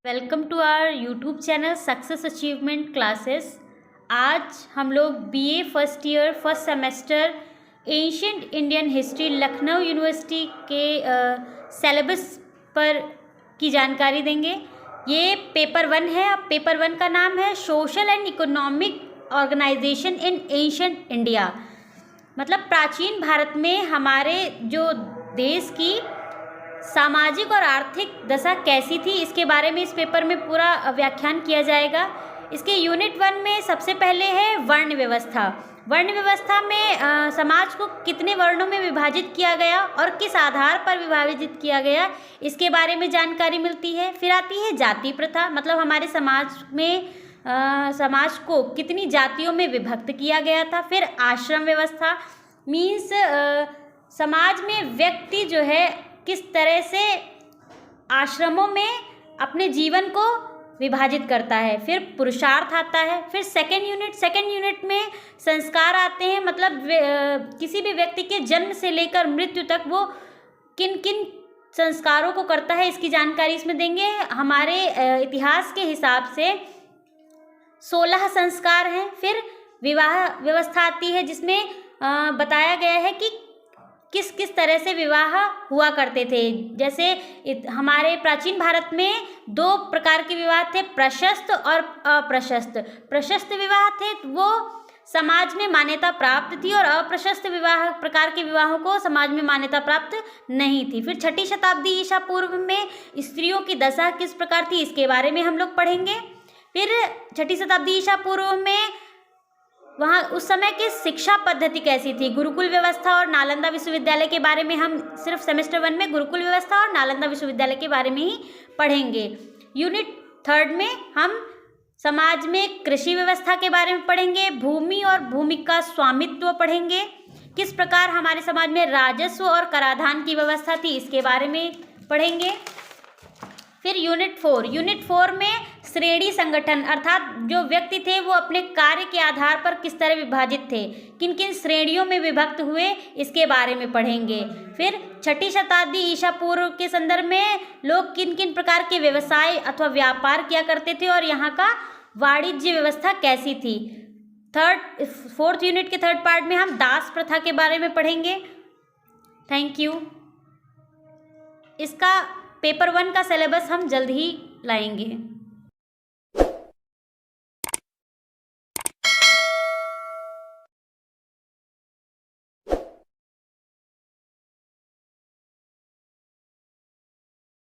Welcome to our YouTube channel success achievement classes. आज हम लोग BA first year first semester ancient Indian history Lucknow university के syllabus पर की जानकारी देंगे। ये पेपर 1 है। अब पेपर 1 का नाम है social and economic organisation in ancient India, मतलब प्राचीन भारत में हमारे जो देश की सामाजिक और आर्थिक दशा कैसी थी, इसके बारे में इस पेपर में पूरा व्याख्यान किया जाएगा। इसके यूनिट 1 में सबसे पहले है वर्ण व्यवस्था। वर्ण व्यवस्था में समाज को कितने वर्णों में विभाजित किया गया और किस आधार पर विभाजित किया गया, इसके बारे में जानकारी मिलती है। फिर आती है जाति प्रथा, मतलब हमारे समाज में समाज को कितनी जातियों में विभक्त किया गया था। फिर आश्रम व्यवस्था, मीन्स समाज में व्यक्ति जो है किस तरह से आश्रमों में अपने जीवन को विभाजित करता है। फिर पुरुषार्थ आता है। फिर सेकेंड यूनिट में संस्कार आते हैं, मतलब किसी भी व्यक्ति के जन्म से लेकर मृत्यु तक वो किन किन संस्कारों को करता है, इसकी जानकारी इसमें देंगे। हमारे इतिहास के हिसाब से 16 संस्कार हैं। फिर विवाह व्यवस्था आती है, जिसमें बताया गया है कि किस किस तरह से विवाह हुआ करते थे। जैसे हमारे प्राचीन भारत में 2 प्रकार के विवाह थे, प्रशस्त और अप्रशस्त। प्रशस्त विवाह थे वो समाज में मान्यता प्राप्त थी, और अप्रशस्त विवाह प्रकार के विवाहों को समाज में मान्यता प्राप्त नहीं थी। फिर 6ठी शताब्दी ईसा पूर्व में स्त्रियों की दशा किस प्रकार थी, इसके बारे में हम लोग पढ़ेंगे। फिर 6ठी शताब्दी ईसा पूर्व में वहाँ उस समय की शिक्षा पद्धति कैसी थी, गुरुकुल व्यवस्था और नालंदा विश्वविद्यालय के बारे में हम सिर्फ सेमेस्टर 1 में गुरुकुल व्यवस्था और नालंदा विश्वविद्यालय के बारे में ही पढ़ेंगे। यूनिट 3 में हम समाज में कृषि व्यवस्था के बारे में पढ़ेंगे, भूमि और भूमि का स्वामित्व पढ़ेंगे, किस प्रकार हमारे समाज में राजस्व और कराधान की व्यवस्था थी, इसके बारे में पढ़ेंगे। फिर यूनिट 4 में श्रेणी संगठन, अर्थात जो व्यक्ति थे वो अपने कार्य के आधार पर किस तरह विभाजित थे, किन किन श्रेणियों में विभक्त हुए, इसके बारे में पढ़ेंगे। फिर 6ठी शताब्दी ईसा पूर्व के संदर्भ में लोग किन किन प्रकार के व्यवसाय अथवा व्यापार किया करते थे और यहाँ का वाणिज्य व्यवस्था कैसी थी। 4th यूनिट के 3rd पार्ट में हम दास प्रथा के बारे में पढ़ेंगे। Thank you. इसका पेपर 1 का सिलेबस हम जल्द ही लाएंगे।